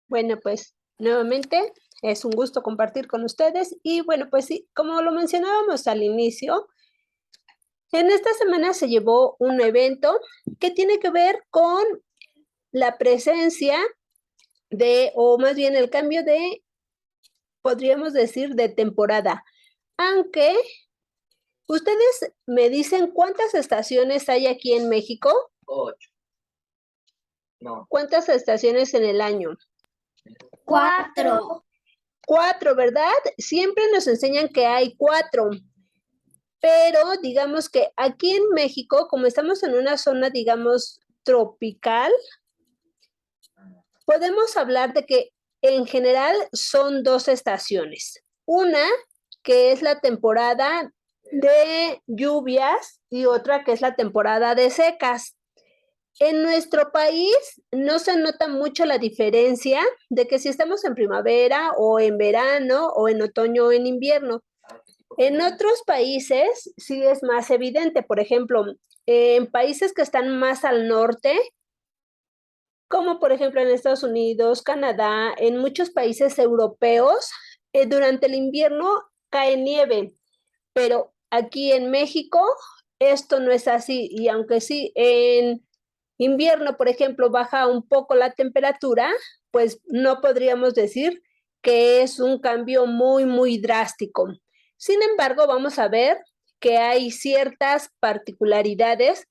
Bueno, pues nuevamente es un gusto compartir con ustedes y bueno, pues sí, como lo mencionábamos al inicio, en esta semana se llevó un evento que tiene que ver con la presencia de, o más bien el cambio de, podríamos decir, de temporada. Aunque ustedes me dicen cuántas estaciones hay aquí en México, 8. No. cuántas estaciones en el año. 4. 4, ¿verdad? Siempre nos enseñan que hay 4. Pero digamos que aquí en México, como estamos en una zona, digamos, tropical, podemos hablar de que en general son 2 estaciones. Una que es la temporada de lluvias y otra que es la temporada de secas. En nuestro país no se nota mucho la diferencia de que si estamos en primavera o en verano o en otoño o en invierno. En otros países sí es más evidente, por ejemplo, en países que están más al norte, como por ejemplo en Estados Unidos, Canadá, en muchos países europeos, durante el invierno cae nieve, pero aquí en México esto no es así y aunque sí en invierno, por ejemplo, baja un poco la temperatura, pues no podríamos decir que es un cambio muy drástico. Sin embargo, vamos a ver que hay ciertas particularidades,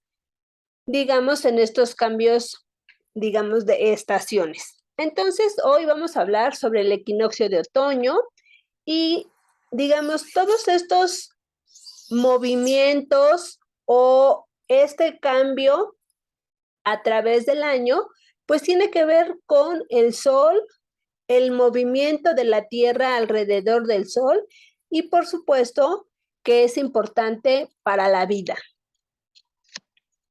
digamos, en estos cambios, digamos, de estaciones. Entonces, hoy vamos a hablar sobre el equinoccio de otoño y, digamos, todos estos movimientos o este cambio a través del año, pues tiene que ver con el sol, el movimiento de la Tierra alrededor del sol y por supuesto que es importante para la vida.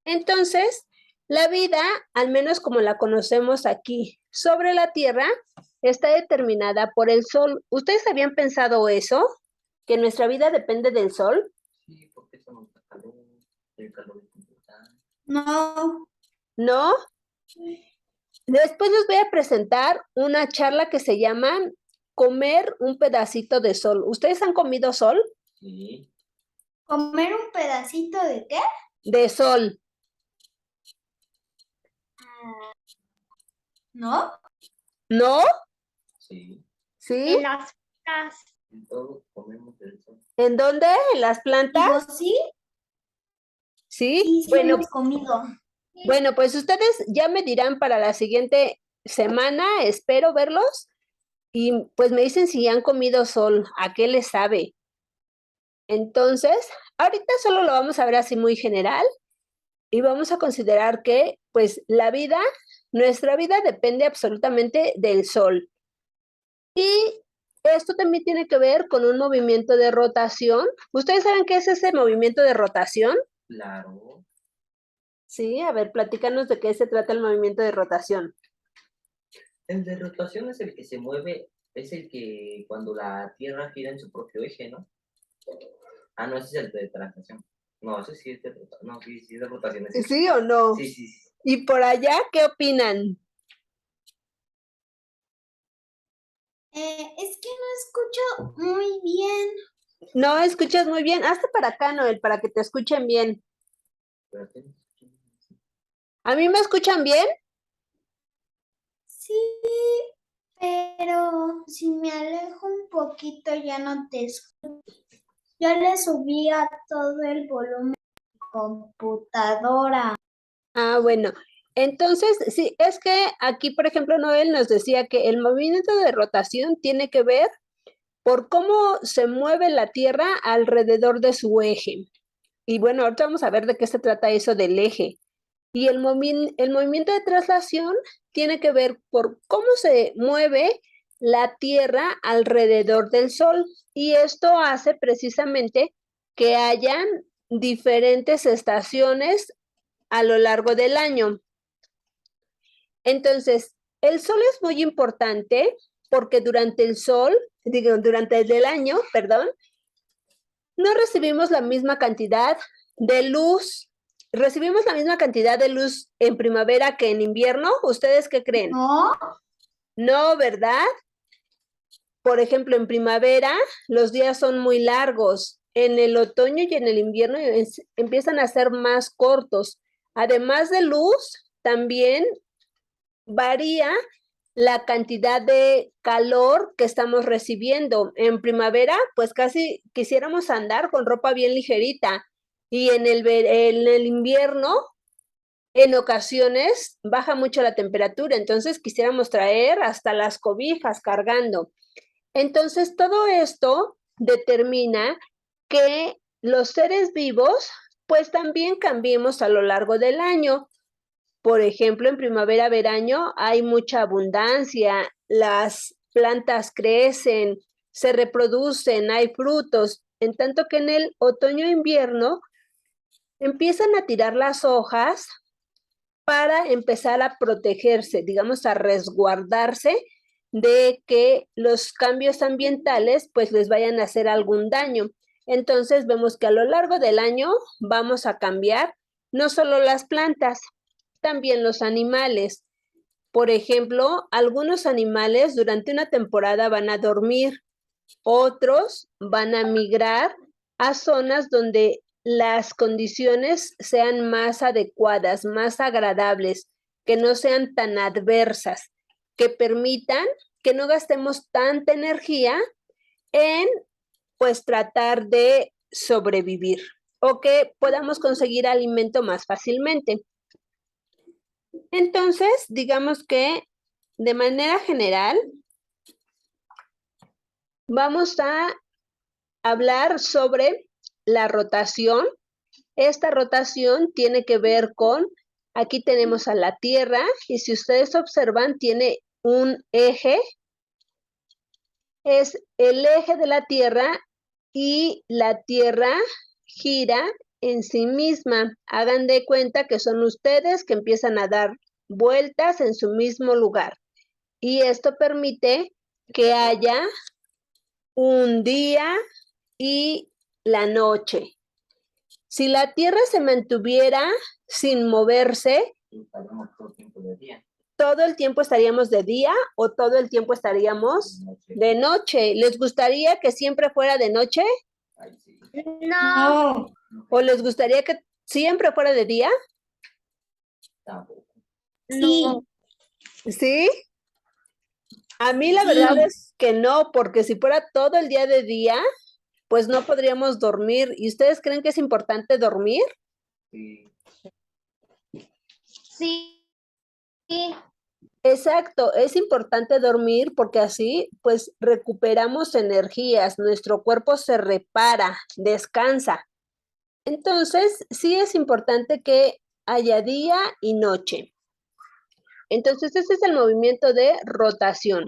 Entonces, la vida, al menos como la conocemos aquí sobre la Tierra, está determinada por el sol. ¿Ustedes habían pensado eso? ¿Que nuestra vida depende del sol? Sí, porque eso nos da calor, el calor es importante. No. ¿No? Después les voy a presentar una charla que se llama Comer un pedacito de sol. ¿Ustedes han comido sol? Sí. ¿Comer un pedacito de qué? De sol. ¿No? ¿No? Sí. ¿Sí? las casas. En todo comemos del sol. ¿En dónde? ¿En las plantas? Digo, sí, ¿Sí? sí Bueno, hemos comido. bueno, pues ustedes ya me dirán para la siguiente semana, espero verlos, y pues me dicen si han comido sol, a qué les sabe. Entonces, ahorita solo lo vamos a ver así muy general y vamos a considerar que pues la vida, nuestra vida depende absolutamente del sol. Y esto también tiene que ver con un movimiento de rotación. ¿Ustedes saben qué es ese movimiento de rotación? Claro. Sí, a ver, platícanos de qué se trata el movimiento de rotación. El de rotación es el que se mueve, es el que cuando la Tierra gira en su propio eje, ¿no? Ah, no, ese es el de translación. No, ese sí es de rotación. No, sí, sí es de rotación. Ese. ¿Sí o no? Sí, sí, sí. ¿Y por allá qué opinan? Es que no escucho muy bien. No escuchas muy bien. Hazte para acá, Noel, para que te escuchen bien. Espérate. ¿A mí me escuchan bien? Sí, pero si me alejo un poquito ya no te escucho. Yo le subí a todo el volumen de mi computadora. Ah, bueno. Entonces, sí, es que aquí, por ejemplo, Noel nos decía que el movimiento de rotación tiene que ver por cómo se mueve la Tierra alrededor de su eje. Y bueno, ahorita vamos a ver de qué se trata eso del eje. Y el movimiento de traslación tiene que ver por cómo se mueve la Tierra alrededor del Sol. Y esto hace precisamente que hayan diferentes estaciones a lo largo del año. Entonces, el Sol es muy importante porque durante durante el año, perdón, no recibimos la misma cantidad de luz. ¿Recibimos la misma cantidad de luz en primavera que en invierno? ¿Ustedes qué creen? No, No, ¿verdad? Por ejemplo, en primavera los días son muy largos. En el otoño y en el invierno empiezan a ser más cortos. Además de luz, también varía la cantidad de calor que estamos recibiendo. En primavera, pues casi quisiéramos andar con ropa bien ligerita. Y en el invierno, en ocasiones, baja mucho la temperatura. Entonces quisiéramos traer hasta las cobijas cargando. Entonces, todo esto determina que los seres vivos, pues también cambiemos a lo largo del año. Por ejemplo, en primavera, verano hay mucha abundancia, las plantas crecen, se reproducen, hay frutos, en tanto que en el otoño e invierno empiezan a tirar las hojas para empezar a protegerse, digamos, a resguardarse de que los cambios ambientales pues les vayan a hacer algún daño. Entonces vemos que a lo largo del año vamos a cambiar no solo las plantas, también los animales. Por ejemplo, algunos animales durante una temporada van a dormir, otros van a migrar a zonas donde las condiciones sean más adecuadas, más agradables, que no sean tan adversas, que permitan que no gastemos tanta energía en pues tratar de sobrevivir o que podamos conseguir alimento más fácilmente. Entonces, digamos que de manera general vamos a hablar sobre la rotación. Esta rotación tiene que ver con, aquí tenemos a la Tierra y si ustedes observan tiene un eje, es el eje de la Tierra y la Tierra gira en sí misma. Hagan de cuenta que son ustedes que empiezan a dar vueltas en su mismo lugar y esto permite que haya un día y la noche. Si la Tierra se mantuviera sin moverse, Estaríamos todo el tiempo de día. ¿todo el tiempo estaríamos de día o todo el tiempo estaríamos de noche? ¿Les gustaría que siempre fuera de noche? Ay, sí. No. ¿O les gustaría que siempre fuera de día? Tampoco. Sí. ¿Sí? A mí la Sí. verdad es que no, porque si fuera todo el día de día, pues no podríamos dormir. ¿Y ustedes creen que es importante dormir? Sí. Sí. Sí. Exacto, es importante dormir porque así pues recuperamos energías, nuestro cuerpo se repara, descansa. Entonces, sí es importante que haya día y noche. Entonces, ese es el movimiento de rotación.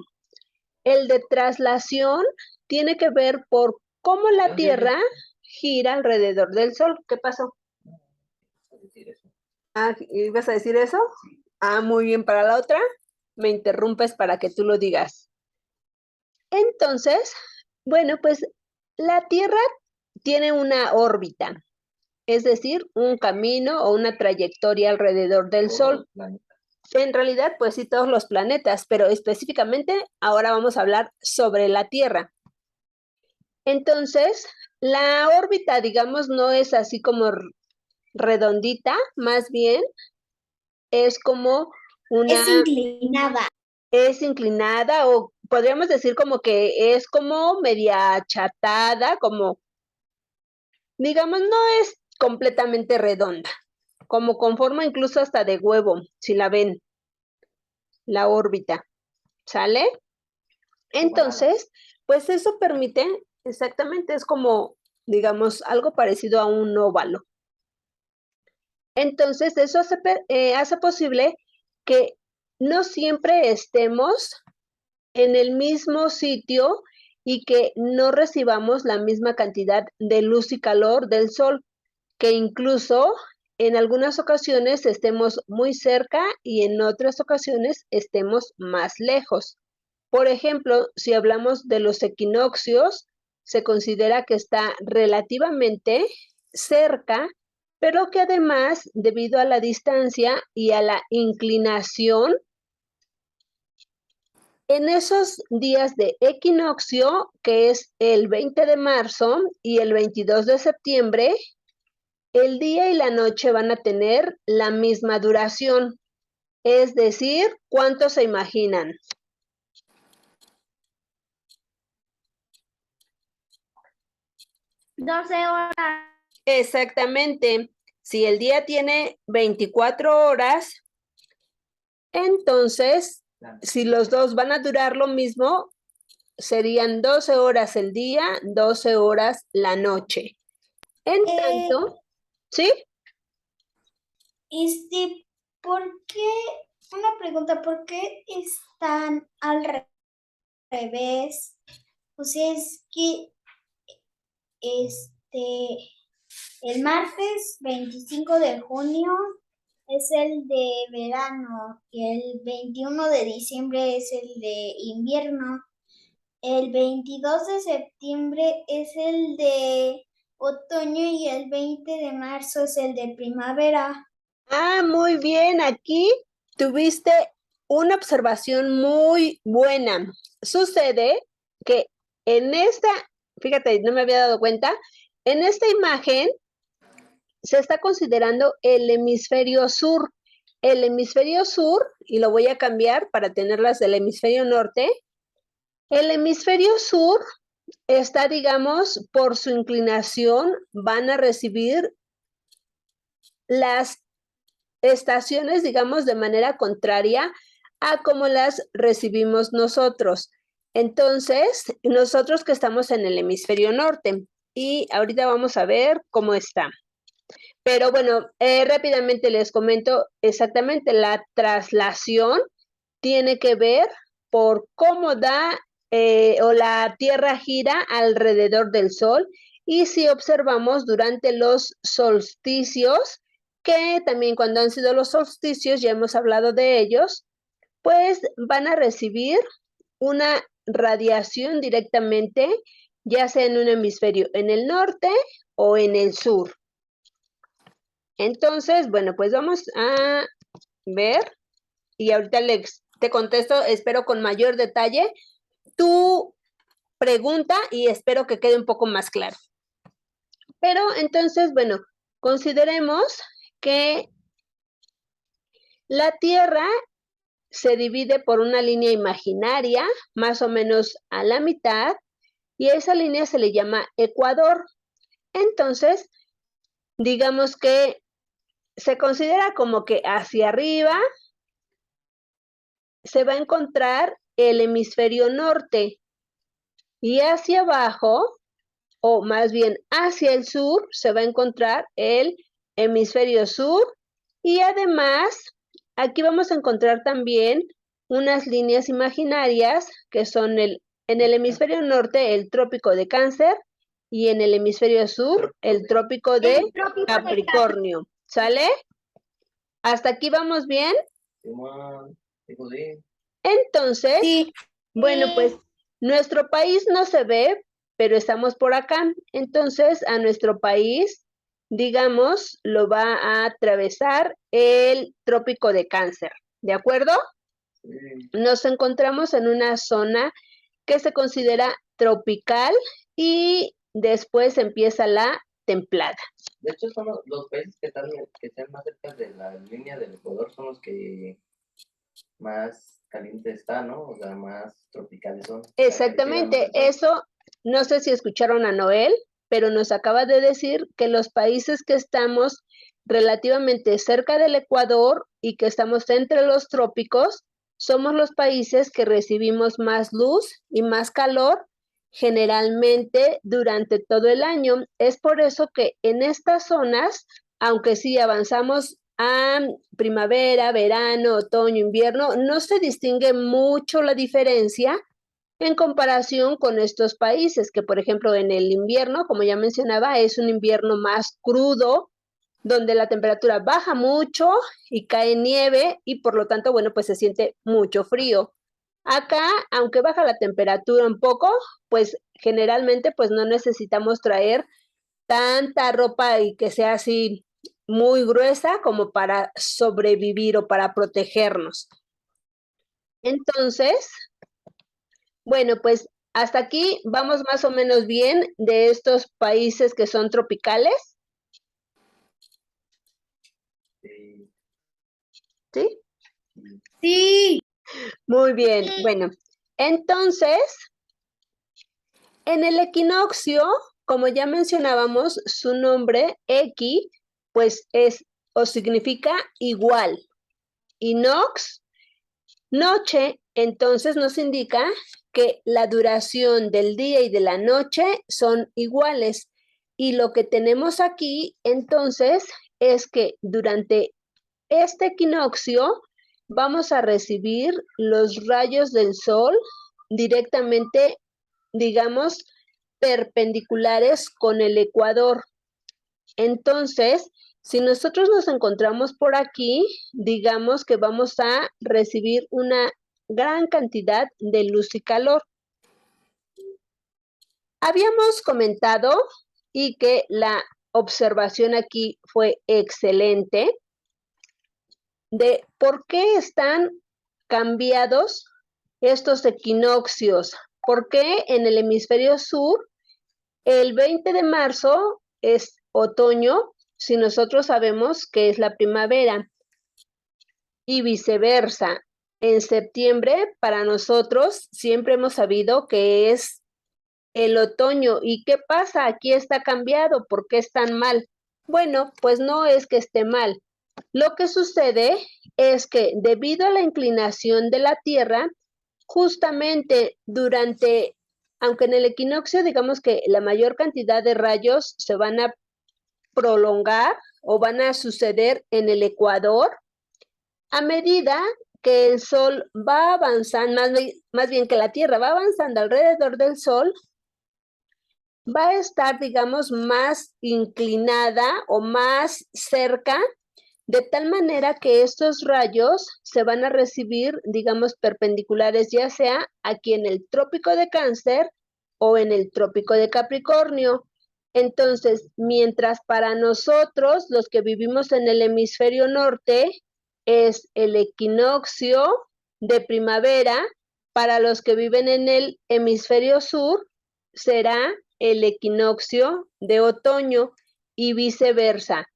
El de traslación tiene que ver por cómo la Tierra gira alrededor del Sol. ¿Qué pasó? Decir eso. Ah, ¿ibas a decir eso? Ah, muy bien, para la otra me interrumpes para que tú lo digas. Entonces, bueno, pues la Tierra tiene una órbita, es decir, un camino o una trayectoria alrededor del Todos Sol. los planetas. En realidad, pues sí, todos los planetas, pero específicamente ahora vamos a hablar sobre la Tierra. Entonces, la órbita, digamos, no es así como redondita, más bien es como una, Es inclinada. es inclinada o podríamos decir como que es como media achatada, como, digamos, no es completamente redonda, como con forma incluso hasta de huevo, si la ven, la órbita, ¿sale? Entonces, pues eso permite, exactamente, es como, digamos, algo parecido a un óvalo. Entonces, eso hace posible que no siempre estemos en el mismo sitio y que no recibamos la misma cantidad de luz y calor del sol, que incluso en algunas ocasiones estemos muy cerca y en otras ocasiones estemos más lejos. Por ejemplo, si hablamos de los equinoccios, se considera que está relativamente cerca, pero que además, debido a la distancia y a la inclinación En esos días de equinoccio, que es el 20 de marzo y el 22 de septiembre, el día y la noche van a tener la misma duración. Es decir, ¿cuánto se imaginan? 12 horas. Exactamente. Si el día tiene 24 horas, entonces, si los dos van a durar lo mismo, serían 12 horas el día, 12 horas la noche. En tanto, ¿sí? ¿Por qué? Una pregunta, ¿por qué están al revés? O sea, es que el martes 25 de junio es el de verano y el 21 de diciembre es el de invierno. El 22 de septiembre es el de otoño y el 20 de marzo es el de primavera. Ah, muy bien. Aquí tuviste una observación muy buena. Sucede que en esta, fíjate, no me había dado cuenta, en esta imagen se está considerando el hemisferio sur. El hemisferio sur, y lo voy a cambiar para tenerlas del hemisferio norte, el hemisferio sur está, digamos, por su inclinación, van a recibir las estaciones, digamos, de manera contraria a como las recibimos nosotros. Entonces, nosotros que estamos en el hemisferio norte, y ahorita vamos a ver cómo está. Pero bueno, rápidamente les comento exactamente la traslación tiene que ver por cómo da o la Tierra gira alrededor del Sol y si observamos durante los solsticios, que también cuando han sido los solsticios, ya hemos hablado de ellos, pues van a recibir una radiación directamente, ya sea en un hemisferio en el norte o en el sur. Entonces, bueno, pues vamos a ver y ahorita te contesto, espero con mayor detalle, tu pregunta y espero que quede un poco más claro. Pero entonces, bueno, consideremos que la Tierra se divide por una línea imaginaria, más o menos a la mitad, y a esa línea se le llama ecuador. Entonces, digamos que se considera como que hacia arriba se va a encontrar el hemisferio norte y hacia abajo, o más bien hacia el sur, se va a encontrar el hemisferio sur y además aquí vamos a encontrar también unas líneas imaginarias que son en el hemisferio norte el trópico de Cáncer y en el hemisferio sur el trópico de Capricornio. ¿Sale? ¿Hasta aquí vamos bien? Entonces, Sí. bueno, pues nuestro país no se ve, pero estamos por acá. Entonces, a nuestro país, digamos, lo va a atravesar el trópico de Cáncer. ¿De acuerdo? Nos encontramos en una zona que se considera tropical y después empieza la templada. De hecho, son los países que están más cerca de la línea del Ecuador son los que más caliente está, ¿no? O sea, más tropicales son. Exactamente, eso, no sé si escucharon a Noel, pero nos acaba de decir que los países que estamos relativamente cerca del Ecuador y que estamos entre los trópicos, somos los países que recibimos más luz y más calor generalmente durante todo el año. Es por eso que en estas zonas, aunque sí avanzamos a primavera, verano, otoño, invierno, no se distingue mucho la diferencia en comparación con estos países, que por ejemplo en el invierno, como ya mencionaba, es un invierno más crudo, donde la temperatura baja mucho y cae nieve y por lo tanto, bueno, pues se siente mucho frío. Acá, aunque baja la temperatura un poco, pues generalmente pues no necesitamos traer tanta ropa y que sea así muy gruesa como para sobrevivir o para protegernos. Entonces, Bueno, pues hasta aquí vamos más o menos bien de estos países que son tropicales, Sí. ¿sí? Sí. Muy bien, bueno, entonces, en el equinoccio, como ya mencionábamos, su nombre, equi, pues es o significa igual, y nox, noche, entonces nos indica que la duración del día y de la noche son iguales. Y lo que tenemos aquí, entonces, es que durante este equinoccio vamos a recibir los rayos del sol directamente, digamos, perpendiculares con el ecuador. Entonces, si nosotros nos encontramos por aquí, digamos que vamos a recibir una gran cantidad de luz y calor. Habíamos comentado y que la observación aquí fue excelente de por qué están cambiados estos equinoccios. ¿Por qué en el hemisferio sur el 20 de marzo es otoño si nosotros sabemos que es la primavera? Y viceversa. En septiembre para nosotros siempre hemos sabido que es el otoño. ¿Y qué pasa? Aquí está cambiado. ¿Por qué es tan mal? Bueno, pues no es que esté mal. Lo que sucede es que debido a la inclinación de la Tierra, justamente durante, aunque en el equinoccio digamos que la mayor cantidad de rayos se van a prolongar o van a suceder en el ecuador, a medida que el Sol va avanzando, más bien que la Tierra va avanzando alrededor del Sol, va a estar, digamos, más inclinada o más cerca, de tal manera que estos rayos se van a recibir, digamos, perpendiculares, ya sea aquí en el trópico de Cáncer o en el trópico de Capricornio. Entonces, mientras para nosotros, los que vivimos en el hemisferio norte, es el equinoccio de primavera, para los que viven en el hemisferio sur, será el equinoccio de otoño y viceversa.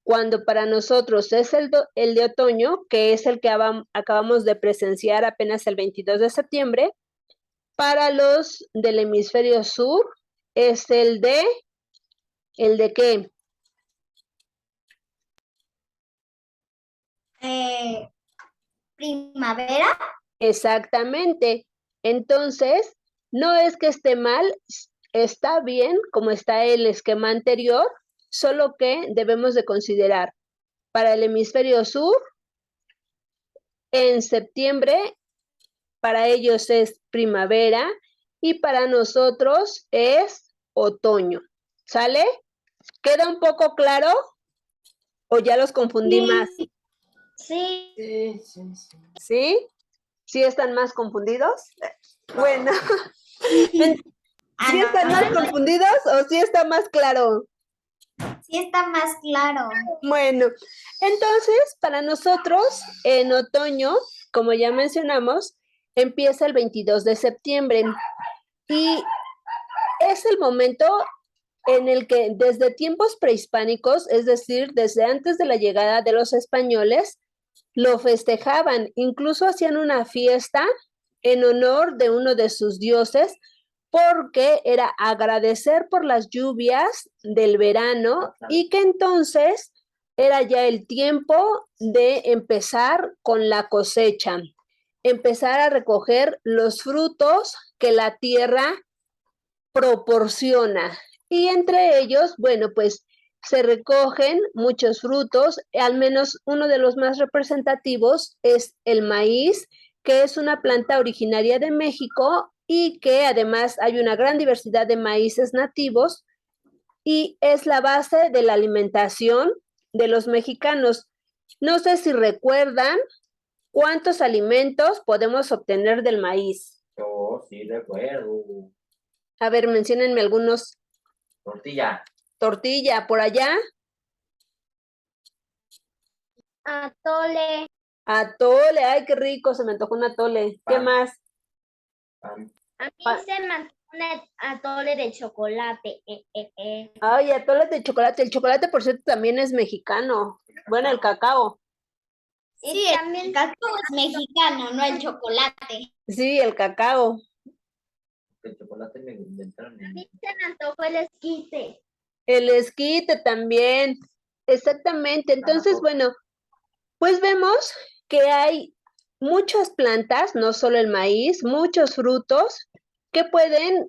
Cuando para nosotros es el de otoño, que es el que acabamos de presenciar apenas el 22 de septiembre, para los del hemisferio sur es ¿el de qué? Primavera. Exactamente. Entonces, no es que esté mal, está bien como está el esquema anterior, solo que debemos de considerar para el hemisferio sur, en septiembre, para ellos es primavera y para nosotros es otoño. ¿Sale? ¿Queda un poco claro o ya los confundí más? Sí. ¿Sí? ¿Sí están más confundidos? Bueno, ¿sí están más confundidos o sí está más claro? Sí está más claro. Bueno, entonces para nosotros en otoño, como ya mencionamos, empieza el 22 de septiembre y es el momento en el que desde tiempos prehispánicos, es decir, desde antes de la llegada de los españoles, lo festejaban, incluso hacían una fiesta en honor de uno de sus dioses, porque era agradecer por las lluvias del verano y que entonces era ya el tiempo de empezar con la cosecha, empezar a recoger los frutos que la tierra proporciona. Y entre ellos, bueno, pues se recogen muchos frutos, al menos uno de los más representativos es el maíz, que es una planta originaria de México y que además hay una gran diversidad de maíces nativos y es la base de la alimentación de los mexicanos. No sé si recuerdan cuántos alimentos podemos obtener del maíz. Yo sí recuerdo. A ver, menciónenme algunos. Tortilla. Tortilla, por allá. Atole. Atole, ay, qué rico, se me antojó un atole. ¿Qué Pan. más? Pan. A mí se me antoja un atole de chocolate. Ay, atoles de chocolate. El chocolate, por cierto, también es mexicano. Bueno, el cacao. Sí, el cacao es mexicano, no el chocolate. Sí, el cacao. El chocolate me lo inventaron. A mí se me antojó el esquite. El esquite también. Exactamente. Entonces, bueno, pues vemos que hay muchas plantas, no solo el maíz, muchos frutos que pueden,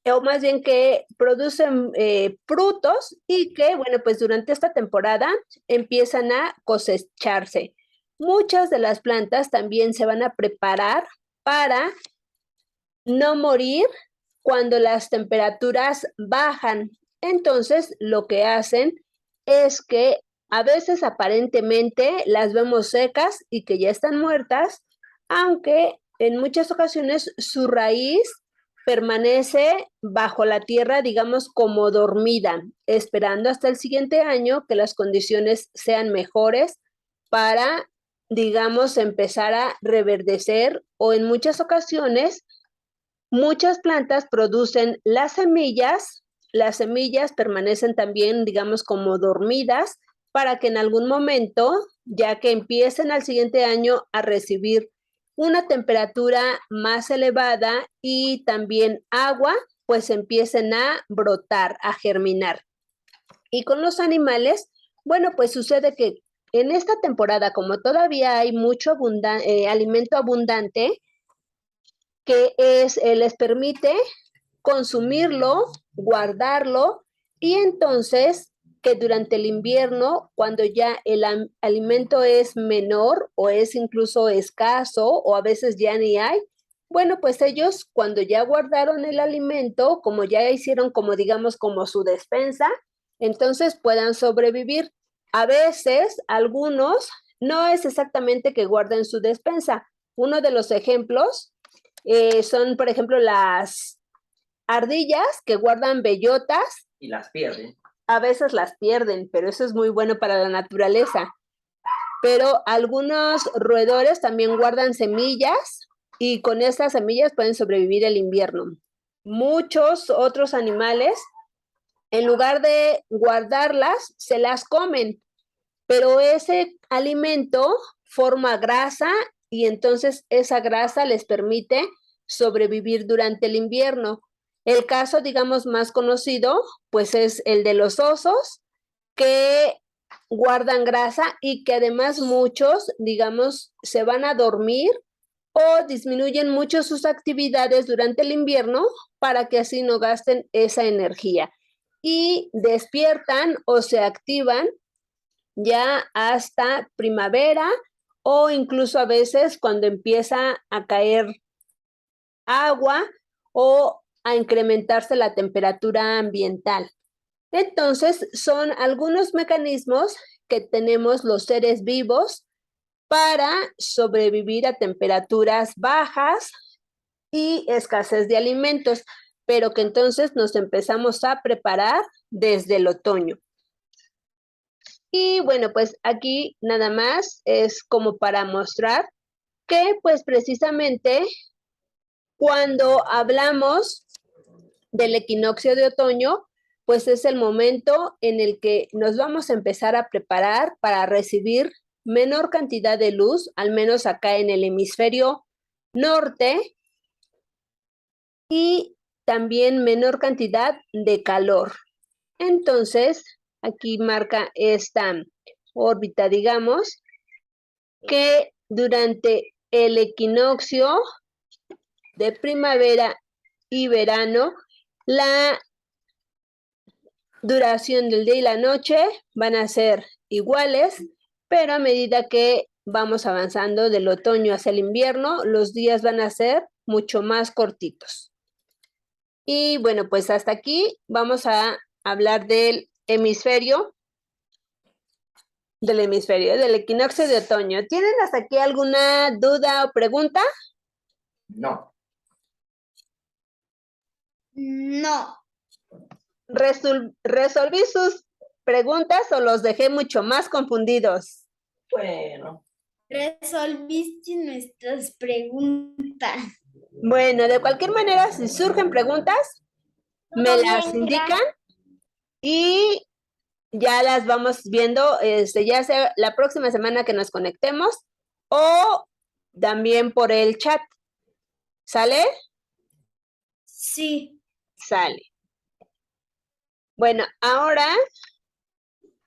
o más bien que producen frutos y que, bueno, pues durante esta temporada empiezan a cosecharse. Muchas de las plantas también se van a preparar para no morir cuando las temperaturas bajan. Entonces, lo que hacen es que a veces aparentemente las vemos secas y que ya están muertas, aunque en muchas ocasiones su raíz permanece bajo la tierra, digamos, como dormida, esperando hasta el siguiente año que las condiciones sean mejores para, digamos, empezar a reverdecer, o en muchas ocasiones muchas plantas producen las semillas permanecen también, digamos, como dormidas para que en algún momento, ya que empiecen al siguiente año a recibir una temperatura más elevada y también agua, pues empiecen a brotar, a germinar. Y con los animales, bueno, pues sucede que en esta temporada, como todavía hay mucho alimento abundante, que les permite consumirlo, guardarlo, y entonces que durante el invierno, cuando ya el alimento es menor o es incluso escaso o a veces ya ni hay, bueno, pues ellos cuando ya guardaron el alimento, como ya hicieron como digamos como su despensa, entonces puedan sobrevivir. A veces algunos no es exactamente que guarden su despensa. Uno de los ejemplos son, por ejemplo, las ardillas que guardan bellotas. Y las pierden. A veces las pierden, pero eso es muy bueno para la naturaleza. Pero algunos roedores también guardan semillas y con estas semillas pueden sobrevivir el invierno. Muchos otros animales, en lugar de guardarlas, se las comen, pero ese alimento forma grasa y entonces esa grasa les permite sobrevivir durante el invierno. El caso, digamos, más conocido, pues es el de los osos, que guardan grasa y que además muchos, digamos, se van a dormir o disminuyen mucho sus actividades durante el invierno para que así no gasten esa energía. Y despiertan o se activan ya hasta primavera o incluso a veces cuando empieza a caer agua o a incrementarse la temperatura ambiental. Entonces, son algunos mecanismos que tenemos los seres vivos para sobrevivir a temperaturas bajas y escasez de alimentos, pero que entonces nos empezamos a preparar desde el otoño. Y bueno, pues aquí nada más es como para mostrar que pues precisamente cuando hablamos del equinoccio de otoño, pues es el momento en el que nos vamos a empezar a preparar para recibir menor cantidad de luz, al menos acá en el hemisferio norte, y también menor cantidad de calor. Entonces, aquí marca esta órbita, digamos, que durante el equinoccio de primavera y verano, la duración del día y la noche van a ser iguales, pero a medida que vamos avanzando del otoño hacia el invierno, los días van a ser mucho más cortitos. Y bueno, pues hasta aquí vamos a hablar del hemisferio, del equinoccio de otoño. ¿Tienen hasta aquí alguna duda o pregunta? No. No. ¿Resolví sus preguntas o los dejé mucho más confundidos? Bueno. Resolviste nuestras preguntas. Bueno, de cualquier manera, si surgen preguntas, me Todo las bien, indican y ya las vamos viendo, ya sea la próxima semana que nos conectemos o también por el chat. ¿Sale? Sí. Sale. Bueno, ahora